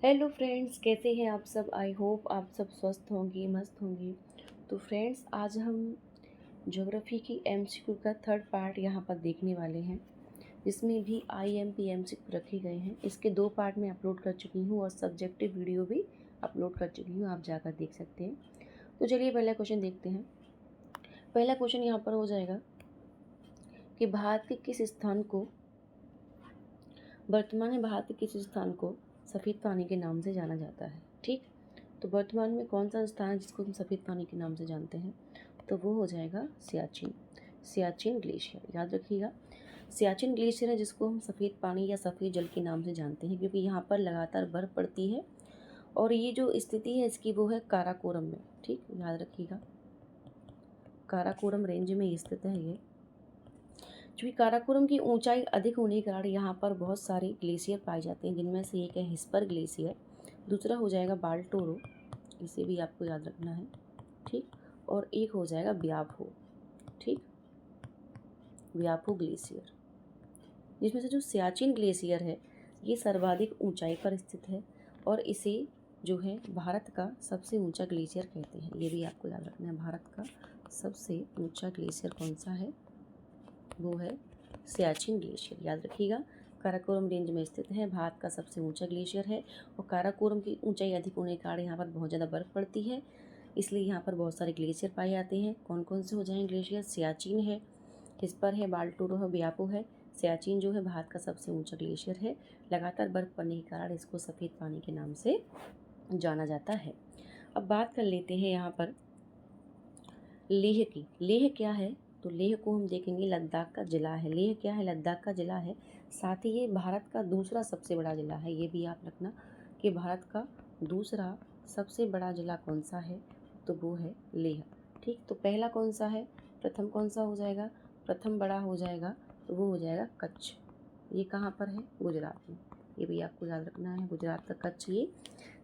Hello friends, कैसे हैं आप सब। आई होप आप सब स्वस्थ होंगे, मस्त होंगे। तो फ्रेंड्स, आज हम ज्योग्राफी की एमसीक्यू का थर्ड पार्ट यहाँ पर देखने वाले हैं, जिसमें भी आईएमपी एमसीक्यू रखे गए हैं। इसके 2 पार्ट में अपलोड कर चुकी हूँ और सब्जेक्टिव वीडियो भी अपलोड कर चुकी हूँ, आप जाकर देख सकते हैं। तो चलिए पहला क्वेश्चन देखते हैं। पहला क्वेश्चन यहाँ पर हो जाएगा कि भारत के किस स्थान को वर्तमान में भारत के किस स्थान को सफ़ेद पानी के नाम से जाना जाता है। ठीक, तो वर्तमान में कौन सा स्थान है जिसको हम सफ़ेद पानी के नाम से जानते हैं, तो वो हो जाएगा सियाचिन। सियाचिन ग्लेशियर, याद रखिएगा। सियाचिन ग्लेशियर है जिसको हम सफ़ेद पानी या सफ़ेद जल के नाम से जानते हैं, क्योंकि यहाँ पर लगातार बर्फ़ पड़ती है और ये जो स्थिति है इसकी वो है काराकोरम में। ठीक, याद रखिएगा, काराकोरम रेंज में स्थित है ये। चूँकि काराकोरम की ऊंचाई अधिक होने के कारण यहाँ पर बहुत सारे ग्लेशियर पाए जाते हैं, जिनमें से एक है हिस्पर ग्लेशियर, दूसरा हो जाएगा बाल्टोरो, इसे भी आपको याद रखना है। ठीक, और एक हो जाएगा ब्याफो। ठीक, ब्याफो ग्लेशियर, जिसमें से जो सियाचिन ग्लेशियर है ये सर्वाधिक ऊंचाई पर स्थित है और इसे जो है भारत का सबसे ऊंचा ग्लेशियर कहते हैं। ये भी आपको याद रखना है, भारत का सबसे ऊंचा ग्लेशियर कौन सा है, वो है सियाचिन ग्लेशियर। याद रखिएगा, काराकोरम रेंज में स्थित है, भारत का सबसे ऊंचा ग्लेशियर है और काराकोरम की ऊंचाई अधिक होने के कारण यहाँ पर बहुत ज़्यादा बर्फ़ पड़ती है, इसलिए यहाँ पर बहुत सारे ग्लेशियर पाए जाते हैं। कौन कौन से हो जाएंगे ग्लेशियर? सियाचिन है, हिस्पर है, बाल्टोरो है, ब्यापो है। सियाचिन जो है भारत का सबसे ऊंचा ग्लेशियर है, लगातार बर्फ़ पड़ने के कारण इसको सफ़ेद पानी के नाम से जाना जाता है। अब बात कर लेते हैं यहाँ पर लेह की। लेह क्या है? तो लेह को हम देखेंगे लद्दाख का ज़िला है। लेह क्या है? लद्दाख का ज़िला है। साथ ही ये भारत का दूसरा सबसे बड़ा ज़िला है। ये भी आप रखना कि भारत का दूसरा सबसे बड़ा ज़िला कौन सा है, तो वो है लेह। ठीक, तो पहला कौन सा है, प्रथम कौन सा हो जाएगा? प्रथम बड़ा हो जाएगा तो वो हो जाएगा कच्छ। ये कहाँ पर है? गुजरात में। ये भी आपको याद रखना है, गुजरात का कच्छ ये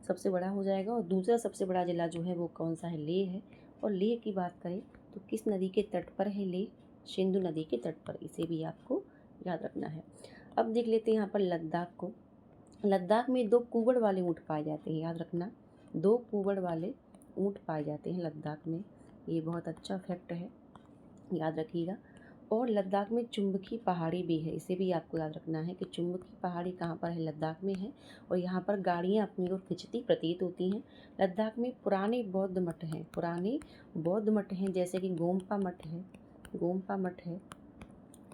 सबसे बड़ा हो जाएगा। और दूसरा सबसे बड़ा ज़िला जो है वो कौन सा है? लेह है। और लेह की बात करें तो किस नदी के तट पर है लेह? सिंधु नदी के तट पर। इसे भी आपको याद रखना है। अब देख लेते हैं यहाँ पर लद्दाख को। लद्दाख में 2 कुबड़ वाले ऊँट पाए जाते हैं, याद रखना, 2 कुबड़ वाले ऊँट पाए जाते हैं लद्दाख में। ये बहुत अच्छा फैक्ट है, याद रखिएगा। और लद्दाख में चुंबकी पहाड़ी भी है, इसे भी आपको याद रखना है कि चुंबकी पहाड़ी कहाँ पर है? लद्दाख में है। और यहाँ पर गाड़ियाँ अपनी ओर खिंचती प्रतीत होती हैं। लद्दाख में पुराने बौद्ध मठ हैं, पुराने बौद्ध मठ हैं, जैसे कि गोम्पा मठ है, गोम्पा मठ है,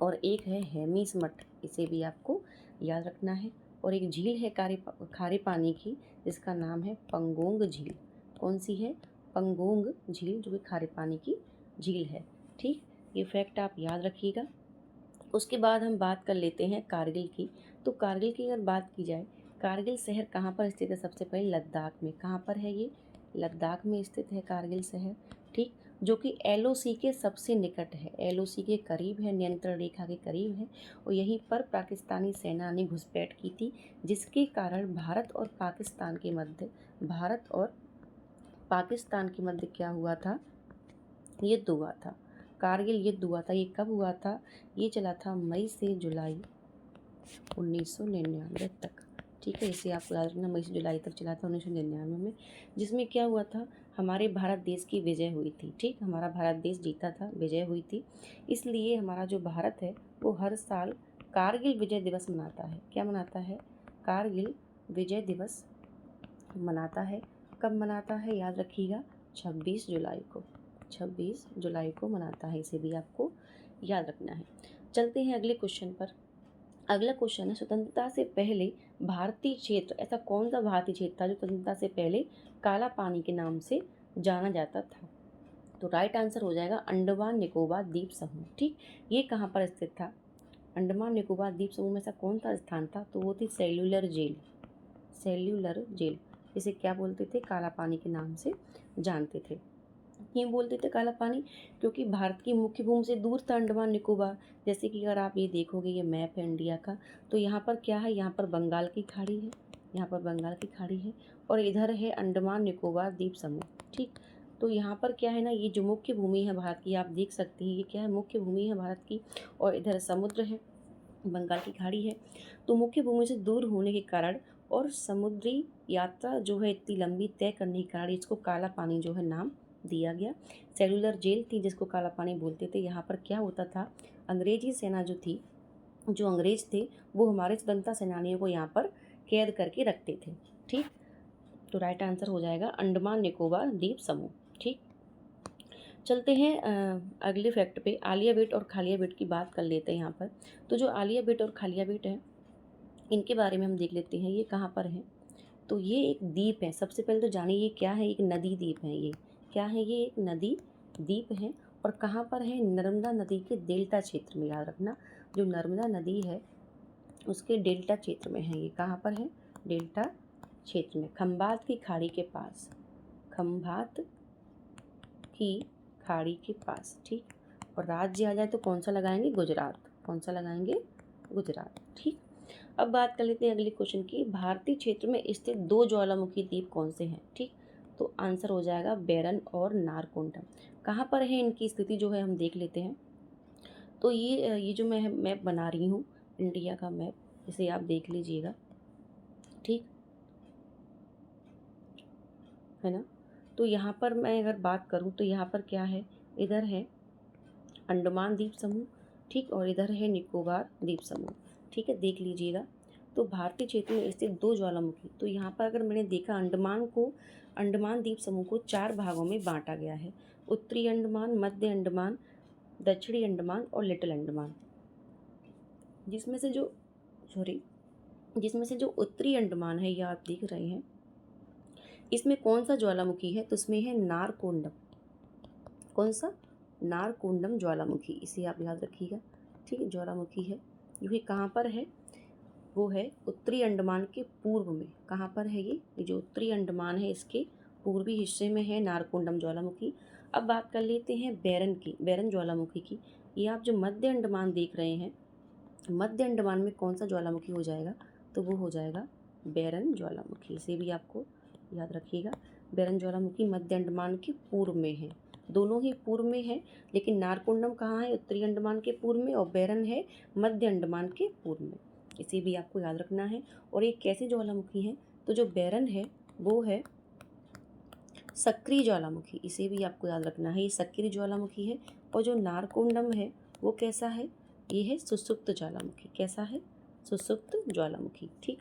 और एक है हेमिस मठ, इसे भी आपको याद रखना है। और एक झील है खारे पानी की, जिसका नाम है पंगोंग झील। कौन सी है? पंगोंग झील, जो कि खारे पानी की झील है। ठीक, ये फैक्ट आप याद रखिएगा। उसके बाद हम बात कर लेते हैं कारगिल की। तो कारगिल की अगर बात की जाए, कारगिल शहर कहाँ पर स्थित है? सबसे पहले लद्दाख में। कहाँ पर है ये? लद्दाख में स्थित है कारगिल शहर। ठीक, जो कि एलओसी के सबसे निकट है, एलओसी के करीब है, नियंत्रण रेखा के करीब है। और यहीं पर पाकिस्तानी सेना ने घुसपैठ की थी, जिसके कारण भारत और पाकिस्तान के मध्य क्या हुआ था? युद्ध हुआ था, कारगिल युद्ध हुआ था। ये कब हुआ था? ये चला था मई से जुलाई 1999 तक। ठीक है, इसे आपको याद रखना, मई से जुलाई तक चला था 1999 में। जिसमें क्या हुआ था? हमारे भारत देश की विजय हुई थी। ठीक, हमारा भारत देश जीता था, विजय हुई थी। इसलिए हमारा जो भारत है वो हर साल कारगिल विजय दिवस मनाता है। क्या मनाता है? कारगिल विजय दिवस मनाता है। कब मनाता है? याद रखिएगा, 26 जुलाई को। 26 जुलाई को मनाता है, इसे भी आपको याद रखना है। चलते हैं अगले क्वेश्चन पर। अगला क्वेश्चन है, स्वतंत्रता से पहले भारतीय क्षेत्र, ऐसा कौन सा भारतीय क्षेत्र था जो स्वतंत्रता से पहले काला पानी के नाम से जाना जाता था? तो राइट आंसर हो जाएगा अंडमान निकोबार द्वीप समूह। ठीक, ये कहाँ पर स्थित था? अंडमान निकोबार द्वीप समूह में ऐसा कौन सा स्थान था? तो वो थी सेल्यूलर जेल। सेल्यूलर जेल, इसे क्या बोलते थे? काला पानी के नाम से जानते थे। क्यों बोलते थे काला पानी? क्योंकि भारत की मुख्य भूमि से दूर था अंडमान निकोबार। जैसे कि अगर आप ये देखोगे, ये मैप है इंडिया का, तो यहाँ पर क्या है? यहाँ पर बंगाल की खाड़ी है, यहाँ पर बंगाल की खाड़ी है, और इधर है अंडमान निकोबार द्वीप समूह। ठीक, तो यहाँ पर क्या है ना, ये जो मुख्य भूमि है भारत की, आप देख सकते हैं ये क्या है? मुख्य भूमि है भारत की, और इधर समुद्र है, बंगाल की खाड़ी है। तो मुख्य भूमि से दूर होने के कारण और समुद्री यात्रा जो है इतनी लंबी तय करने के कारण इसको काला पानी जो है नाम दिया गया। सेलुलर जेल थी जिसको काला पानी बोलते थे। यहाँ पर क्या होता था, अंग्रेजी सेना जो थी, जो अंग्रेज थे वो हमारे स्वतंत्रता सेनानियों को यहाँ पर कैद करके रखते थे। ठीक, तो राइट आंसर हो जाएगा अंडमान निकोबार द्वीप समूह। ठीक, चलते हैं अगले फैक्ट पे। आलिया भट्ट और खालिया भट्ट की बात कर लेते हैं यहाँ पर। तो जो आलिया भट्ट और खालिया भट्ट है इनके बारे में हम देख लेते हैं, ये कहाँ पर है। तो ये एक द्वीप है। सबसे पहले तो जानिए ये क्या है, एक नदी द्वीप है। ये क्या है, ये एक नदी द्वीप है। और कहाँ पर है, नर्मदा नदी के डेल्टा क्षेत्र में। याद रखना, जो नर्मदा नदी है उसके डेल्टा क्षेत्र में है। ये कहाँ पर है, डेल्टा क्षेत्र में, खंभात की खाड़ी के पास, खंभात की खाड़ी के पास। ठीक, और राज्य आ जाए तो कौन सा लगाएंगे, गुजरात। कौन सा लगाएंगे, गुजरात। ठीक, अब बात कर लेते हैं अगले क्वेश्चन की। भारतीय क्षेत्र में स्थित दो ज्वालामुखी द्वीप कौन से हैं। ठीक, तो आंसर हो जाएगा बेरन और नारकोंडम। कहाँ पर है इनकी स्थिति जो है हम देख लेते हैं। तो ये जो मैं मैप बना रही हूँ इंडिया का मैप, इसे आप देख लीजिएगा। ठीक है ना। तो यहाँ पर मैं अगर बात करूँ तो यहाँ पर क्या है, इधर है अंडमान द्वीप समूह। ठीक, और इधर है निकोबार द्वीप समूह। ठीक है, देख लीजिएगा। तो भारतीय क्षेत्र में स्थित दो ज्वालामुखी, तो यहाँ पर अगर मैंने देखा अंडमान द्वीप समूह को 4 भागों में बांटा गया है। उत्तरी अंडमान, मध्य अंडमान, दक्षिणी अंडमान और लिटिल अंडमान। जिसमें से जो उत्तरी अंडमान है, ये आप देख रहे हैं, इसमें कौन सा ज्वालामुखी है, तो इसमें है नारकोंडम। कौन सा, नारकोंडम ज्वालामुखी, इसे आप याद रखिएगा। ठीक है, ज्वालामुखी है जो कि कहाँ पर है, वो है उत्तरी अंडमान के पूर्व में। कहाँ पर है ये जो उत्तरी अंडमान है इसके पूर्वी हिस्से में है नारकोंडम ज्वालामुखी। अब बात कर लेते हैं बेरन की, बेरन ज्वालामुखी की। ये आप जो मध्य अंडमान देख रहे हैं, मध्य अंडमान में कौन सा ज्वालामुखी हो जाएगा, तो वो हो जाएगा बेरन ज्वालामुखी। इसे भी आपको याद रखिएगा। बेरन ज्वालामुखी मध्य अंडमान के पूर्व में है, दोनों ही पूर्व में है, लेकिन नारकोंडम कहाँ है, उत्तरी अंडमान के पूर्व में, और बेरन है मध्य अंडमान के पूर्व में। इसे भी आपको याद रखना है। और ये कैसे ज्वालामुखी है, तो जो बेरन है वो है सक्रिय ज्वालामुखी, इसे भी आपको याद रखना है, ये सक्रिय ज्वालामुखी है। और जो नारकोंडम है वो कैसा है, ये है सुसुप्त ज्वालामुखी। कैसा है, सुसुप्त ज्वालामुखी। ठीक,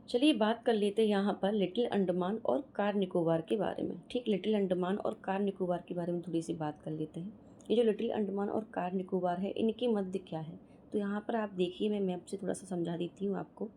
चलिए बात कर लेते हैं यहाँ पर लिटिल अंडमान और कार निकोबार के बारे में। ठीक, लिटिल अंडमान और कार निकोबार के बारे में थोड़ी सी बात कर लेते हैं। ये जो लिटिल अंडमान और कार निकोबार है, इनके मध्य क्या है, तो यहाँ पर आप देखिए, मैं मैप से थोड़ा सा समझा देती हूँ आपको।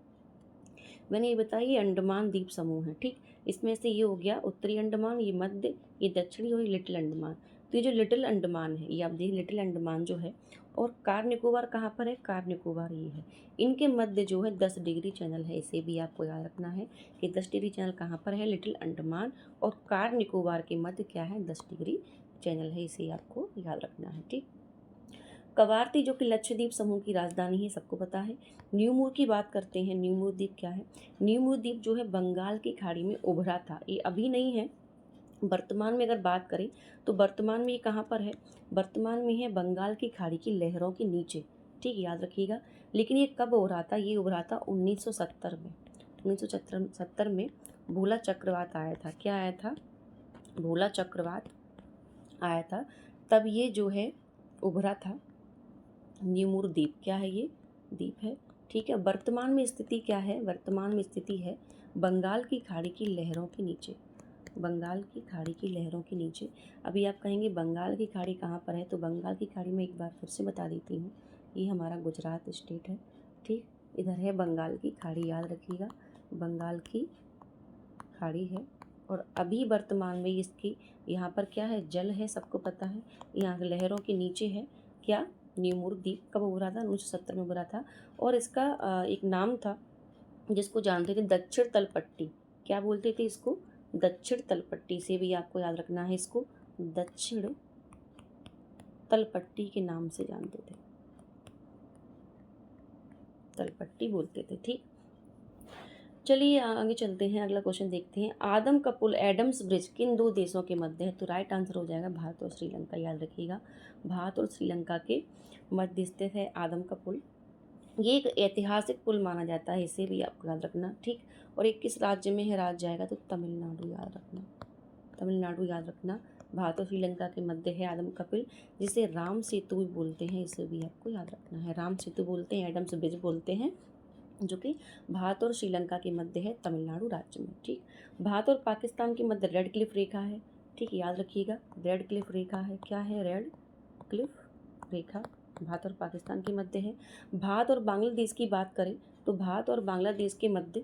मैंने ये बताया ये अंडमान द्वीप समूह है। ठीक, इसमें से ये हो गया उत्तरी अंडमान, ये मध्य, ये दक्षिणी और ये लिटिल अंडमान। तो ये जो लिटिल अंडमान है, ये आप देखिए लिटिल अंडमान जो है, और कार निकोबार कहाँ पर है, कार निकोबार ये है, इनके मध्य जो है 10 डिग्री चैनल है। इसे भी आपको याद रखना है कि 10 डिग्री चैनल कहाँ पर है, लिटिल अंडमान और कार निकोबार के मध्य क्या है, 10 डिग्री चैनल है। इसे आपको याद रखना है। ठीक, कवारती जो कि लक्षद्वीप समूह की राजधानी है, सबको पता है। न्यूमूर की बात करते हैं। न्यूमूर द्वीप क्या है, न्यूमूर द्वीप जो है बंगाल की खाड़ी में उभरा था, ये अभी नहीं है। वर्तमान में अगर बात करें तो वर्तमान में ये कहाँ पर है, वर्तमान में है बंगाल की खाड़ी की लहरों के नीचे। ठीक, याद रखिएगा। लेकिन ये कब उभरा था, ये उभरा था 1970 में। 1970 में भोला चक्रवात आया था। क्या आया था, भोला चक्रवात आया था, तब ये जो है उभरा था न्यूमूर द्वीप। क्या है, ये द्वीप है। ठीक है, वर्तमान में स्थिति क्या है, वर्तमान में स्थिति है बंगाल की खाड़ी की लहरों के नीचे, बंगाल की खाड़ी की लहरों के नीचे। अभी आप कहेंगे बंगाल की खाड़ी कहाँ पर है, तो बंगाल की खाड़ी में एक बार फिर से बता देती हूँ, ये हमारा गुजरात स्टेट है। ठीक, इधर है बंगाल की खाड़ी, याद रखिएगा, बंगाल की खाड़ी है। और अभी वर्तमान में इसकी यहाँ पर क्या है, जल है, सबको पता है। यहाँ लहरों के नीचे है क्या, न्यूमूर द्वीप। कब उभरा था, 1970 में उभरा था। और इसका एक नाम था जिसको जानते थे दक्षिण तलपट्टी। क्या बोलते थे इसको, दक्षिण तलपट्टी। से भी आपको याद रखना है, इसको दक्षिण तलपट्टी के नाम से जानते थे, तलपट्टी बोलते थे। ठीक, चलिए आगे चलते हैं, अगला क्वेश्चन देखते हैं। आदम का पुल एडम्स ब्रिज किन दो देशों के मध्य है, तो राइट आंसर हो जाएगा भारत और श्रीलंका। याद रखिएगा, भारत और श्रीलंका के मध्य स्थित है आदम का पुल। ये एक ऐतिहासिक पुल माना जाता है, इसे भी आपको याद रखना, ठीक। और ये किस राज्य में है, राज्य आएगा तो तमिलनाडु, याद रखना, तमिलनाडु याद रखना। भारत और श्रीलंका के मध्य है आदम कपिल, जिसे राम सेतु भी बोलते हैं, इसे भी आपको याद रखना है। राम सेतु बोलते हैं, एडम्स ब्रिज बोलते हैं, जो कि भारत और श्रीलंका के मध्य है तमिलनाडु राज्य में, ठीक। भारत और पाकिस्तान के मध्य रेड क्लिफ रेखा है, ठीक, याद रखिएगा, रेड क्लिफ रेखा है। क्या है, रेड क्लिफ रेखा भारत और पाकिस्तान के मध्य है। भारत और बांग्लादेश की बात करें तो भारत और बांग्लादेश के मध्य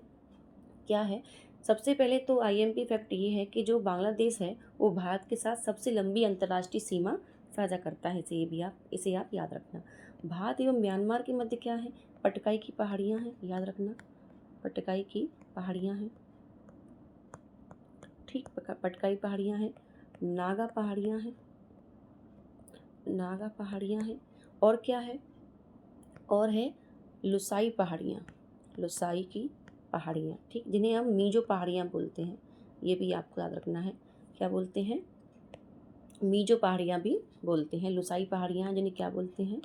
क्या है, सबसे पहले तो आईएमपी फैक्ट ये है कि जो बांग्लादेश है वो भारत के साथ सबसे लंबी अंतर्राष्ट्रीय सीमा साझा करता है, इसे आप याद रखना। भारत एवं म्यांमार के मध्य क्या है, पटकाई की पहाड़ियाँ हैं, याद रखना, पटकाई की पहाड़ियाँ हैं, ठीक, पटकाई पहाड़ियाँ हैं, नागा पहाड़ियाँ हैं, नागा पहाड़ियाँ हैं, और क्या है, और है लुसाई पहाड़ियाँ, लुसाई की पहाड़ियाँ, ठीक, जिन्हें हम मीजो पहाड़ियाँ बोलते हैं, ये भी आपको याद रखना है। क्या बोलते हैं, मीजो पहाड़ियाँ भी बोलते हैं। लुसाई पहाड़ियाँ जिन्हें क्या बोलते हैं,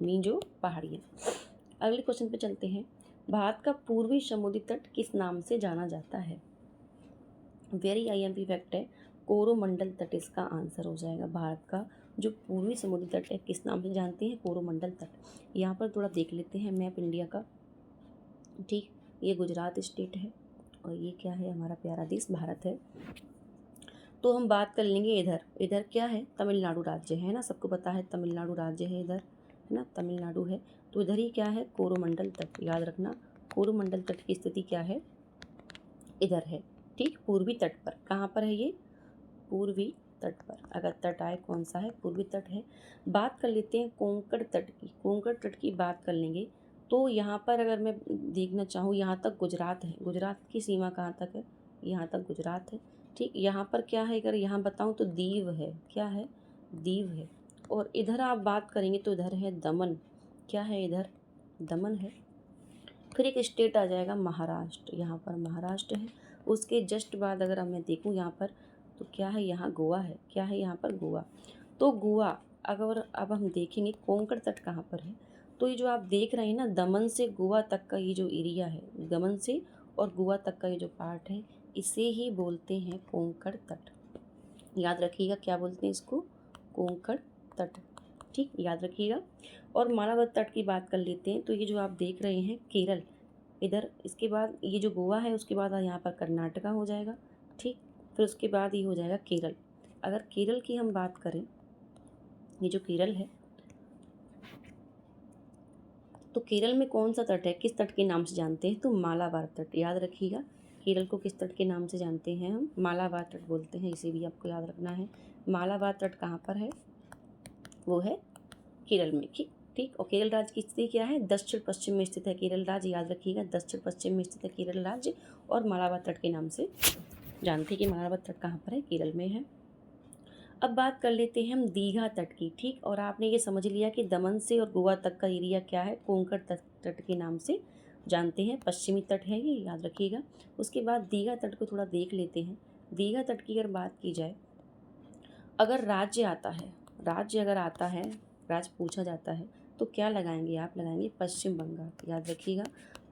मीजो पहाड़ियाँ। अगले क्वेश्चन पे चलते हैं। भारत का पूर्वी समुद्री तट किस नाम से जाना जाता है? वेरी आईएमपी फैक्ट है, कोरोमंडल तट इसका आंसर हो जाएगा। भारत का जो पूर्वी समुद्री तट है किस नाम से जानते हैं, कोरोमंडल तट। यहाँ पर थोड़ा देख लेते हैं मैप इंडिया का, ठीक। ये गुजरात स्टेट है और ये क्या है, हमारा प्यारा देश भारत है। तो हम बात कर लेंगे इधर, इधर क्या है, तमिलनाडु राज्य है ना, सबको पता है तमिलनाडु राज्य है इधर, है ना, तमिलनाडु है। तो इधर ही क्या है, कोरोमंडल तट, याद रखना, कोरोमंडल तट की स्थिति क्या है, इधर है, ठीक, पूर्वी तट पर। कहाँ पर है ये, पूर्वी तट पर। अगर तट आए कौन सा है, पूर्वी तट है। बात कर लेते हैं कोंकण तट की, कोंकण तट की बात कर लेंगे तो यहाँ पर अगर मैं देखना चाहूँ, यहाँ तक गुजरात है, गुजरात की सीमा कहाँ तक है, यहाँ तक गुजरात है, ठीक। यहाँ पर क्या है, अगर यहाँ बताऊँ तो दीव है, क्या है, दीव है। और इधर आप बात करेंगे तो इधर है दमन, क्या है, इधर दमन है। फिर एक स्टेट आ जाएगा महाराष्ट्र, यहाँ पर महाराष्ट्र है। उसके जस्ट बाद अगर मैं देखूँ यहाँ पर तो क्या है, यहाँ गोवा है, क्या है, यहाँ पर गोवा। तो गोवा अगर अब हम देखेंगे कोंकण तट कहाँ पर है, तो ये जो आप देख रहे हैं ना, दमन से गोवा तक का ये जो एरिया है, दमन से और गोवा तक का ये जो पार्ट है, इसे ही बोलते हैं कोंकण तट। याद रखिएगा क्या बोलते हैं इसको, कोंकण तट, ठीक, याद रखिएगा। और मालाबार तट की बात कर लेते हैं तो ये जो आप देख रहे हैं केरल, इधर इसके बाद ये जो गोवा है उसके बाद यहाँ पर कर्नाटका हो जाएगा, ठीक। फिर उसके बाद ये हो जाएगा केरल। अगर केरल की हम बात करें, ये जो केरल है, तो केरल में कौन सा तट है, किस तट के नाम से जानते हैं, तो मालाबार तट, याद रखिएगा। केरल को किस तट के नाम से जानते हैं हम, मालाबार तट बोलते हैं, इसे भी आपको याद रखना है। मालाबार तट कहाँ पर है, वो है केरल में, ठीक, ठीक। और केरल राज्य की स्थिति क्या है, दक्षिण पश्चिम में स्थित है केरल राज्य, याद रखिएगा, दक्षिण पश्चिम में स्थित है केरल राज्य। और मालाबार तट के नाम से जानते हैं कि मालाबार तट कहाँ पर है, केरल में है। अब बात कर लेते हैं हम दीघा तट की, ठीक। और आपने ये समझ लिया कि दमन से और गोवा तक का एरिया क्या है, कोंकण तट के नाम से जानते हैं, पश्चिमी तट है ये, याद रखिएगा। उसके बाद दीघा तट को थोड़ा देख लेते हैं। दीघा तट की अगर बात की जाए, अगर राज्य आता है, राज्य अगर आता है, राज्य पूछा जाता है तो क्या लगाएंगे आप, लगाएंगे पश्चिम बंगाल, याद रखिएगा,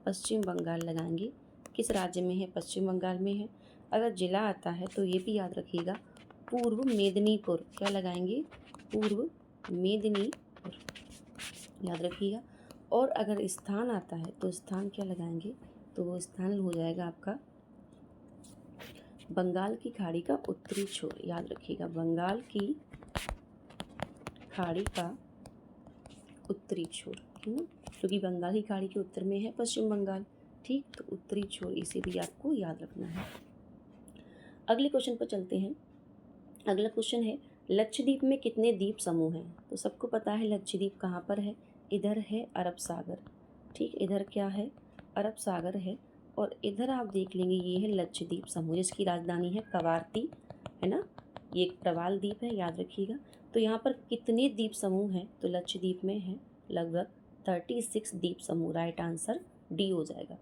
पश्चिम बंगाल लगाएंगे। किस राज्य में है, पश्चिम बंगाल में है। अगर जिला आता है तो ये भी याद रखिएगा, पूर्व मेदिनीपुर, क्या लगाएंगे, पूर्व मेदिनीपुर, याद रखिएगा। और अगर स्थान आता है तो स्थान क्या लगाएंगे, तो वो स्थान हो जाएगा आपका बंगाल की खाड़ी का उत्तरी छोर, याद रखिएगा, बंगाल की खाड़ी का उत्तरी छोर, क्योंकि बंगाल की खाड़ी के उत्तर में है पश्चिम बंगाल, ठीक। तो उत्तरी छोर, इसे भी आपको याद रखना है। अगले क्वेश्चन पर चलते हैं। अगला क्वेश्चन है, लक्षद्वीप में कितने द्वीप समूह हैं? तो सबको पता है लक्षद्वीप कहाँ पर है, इधर है अरब सागर, ठीक, इधर क्या है, अरब सागर है। और इधर आप देख लेंगे ये है लक्षद्वीप समूह, जिसकी राजधानी है कवारती, है ना, ये एक प्रवाल द्वीप है, याद रखिएगा। तो यहाँ पर कितने द्वीप समूह हैं, तो लक्षद्वीप में है लगभग 36 द्वीप समूह, राइट आंसर डी हो जाएगा।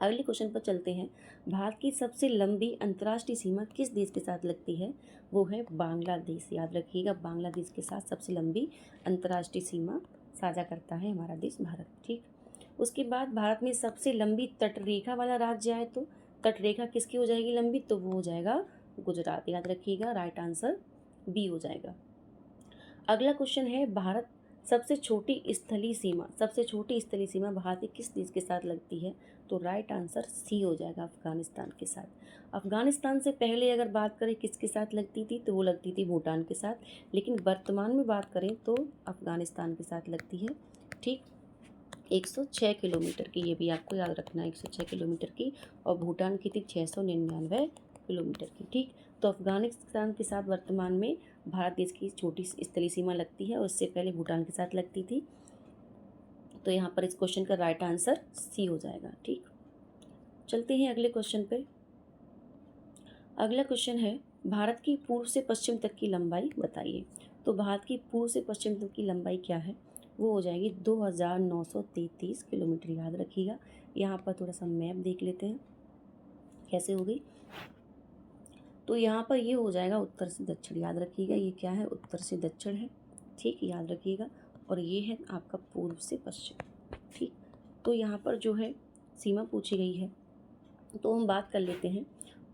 अगले क्वेश्चन पर चलते हैं। भारत की सबसे लंबी अंतर्राष्ट्रीय सीमा किस देश के साथ लगती है, वो है बांग्लादेश, याद रखिएगा, बांग्लादेश के साथ सबसे लंबी अंतर्राष्ट्रीय सीमा साझा करता है हमारा देश भारत, ठीक। उसके बाद भारत में सबसे लंबी तटरेखा वाला राज्य आए तो तटरेखा किसकी हो जाएगी लंबी, तो वो हो जाएगा गुजरात। याद रखिएगा, राइट आंसर बी हो जाएगा। अगला क्वेश्चन है, भारत सबसे छोटी स्थलीय सीमा भारत के किस देश के साथ लगती है, तो राइट आंसर सी हो जाएगा, अफगानिस्तान के साथ। अफगानिस्तान से पहले अगर बात करें किसके साथ लगती थी, तो वो लगती थी भूटान के साथ, लेकिन वर्तमान में बात करें तो अफगानिस्तान के साथ लगती है। ठीक, 106 किलोमीटर की, ये भी आपको याद रखना है, 106 किलोमीटर की, और भूटान की थी 699 किलोमीटर की। ठीक, तो अफगानिस्तान के साथ वर्तमान में भारत देश की छोटी स्थलीय सीमा लगती है, और इससे पहले भूटान के साथ लगती थी। तो यहाँ पर इस क्वेश्चन का राइट आंसर सी हो जाएगा। ठीक, चलते हैं अगले क्वेश्चन पे। अगला क्वेश्चन है, भारत की पूर्व से पश्चिम तक की लंबाई बताइए। तो भारत की पूर्व से पश्चिम तक की लंबाई क्या है, वो हो जाएगी 2933 किलोमीटर। याद रखिएगा, यहाँ पर थोड़ा सा मैप देख लेते हैं कैसे हो गई। तो यहाँ पर ये हो जाएगा उत्तर से दक्षिण। याद रखिएगा, ये क्या है, उत्तर से दक्षिण है। ठीक, याद रखिएगा, और ये है आपका पूर्व से पश्चिम। ठीक, तो यहाँ पर जो है सीमा पूछी गई है, तो हम बात कर लेते हैं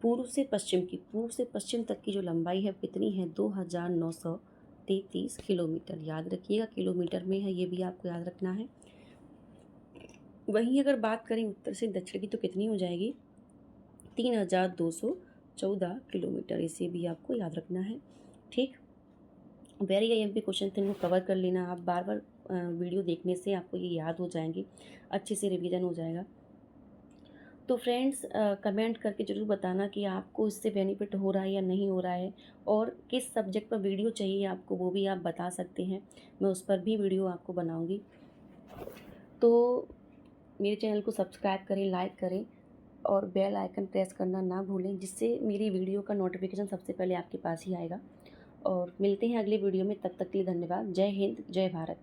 पूर्व से पश्चिम की। पूर्व से पश्चिम तक की जो लंबाई है कितनी है, 2933 किलोमीटर। याद रखिएगा, किलोमीटर में है, ये भी आपको याद रखना है। वहीं अगर बात करें उत्तर से दक्षिण की, तो कितनी हो जाएगी, 3214 किलोमीटर। इसे भी आपको याद रखना है। ठीक, वेरी IMP क्वेश्चन थे, इनको कवर कर लेना। आप बार बार वीडियो देखने से आपको ये याद हो जाएंगे, अच्छे से रिवीजन हो जाएगा। तो फ्रेंड्स, कमेंट करके ज़रूर बताना कि आपको इससे बेनिफिट हो रहा है या नहीं हो रहा है, और किस सब्जेक्ट पर वीडियो चाहिए आपको, वो भी आप बता सकते हैं, मैं उस पर भी वीडियो आपको बनाऊंगी। तो मेरे चैनल को सब्सक्राइब करें, लाइक करें, और बेल आइकन प्रेस करना ना भूलें, जिससे मेरी वीडियो का नोटिफिकेशन सबसे पहले आपके पास ही आएगा। और मिलते हैं अगली वीडियो में, तब तक के लिए धन्यवाद। जय हिंद, जय भारत।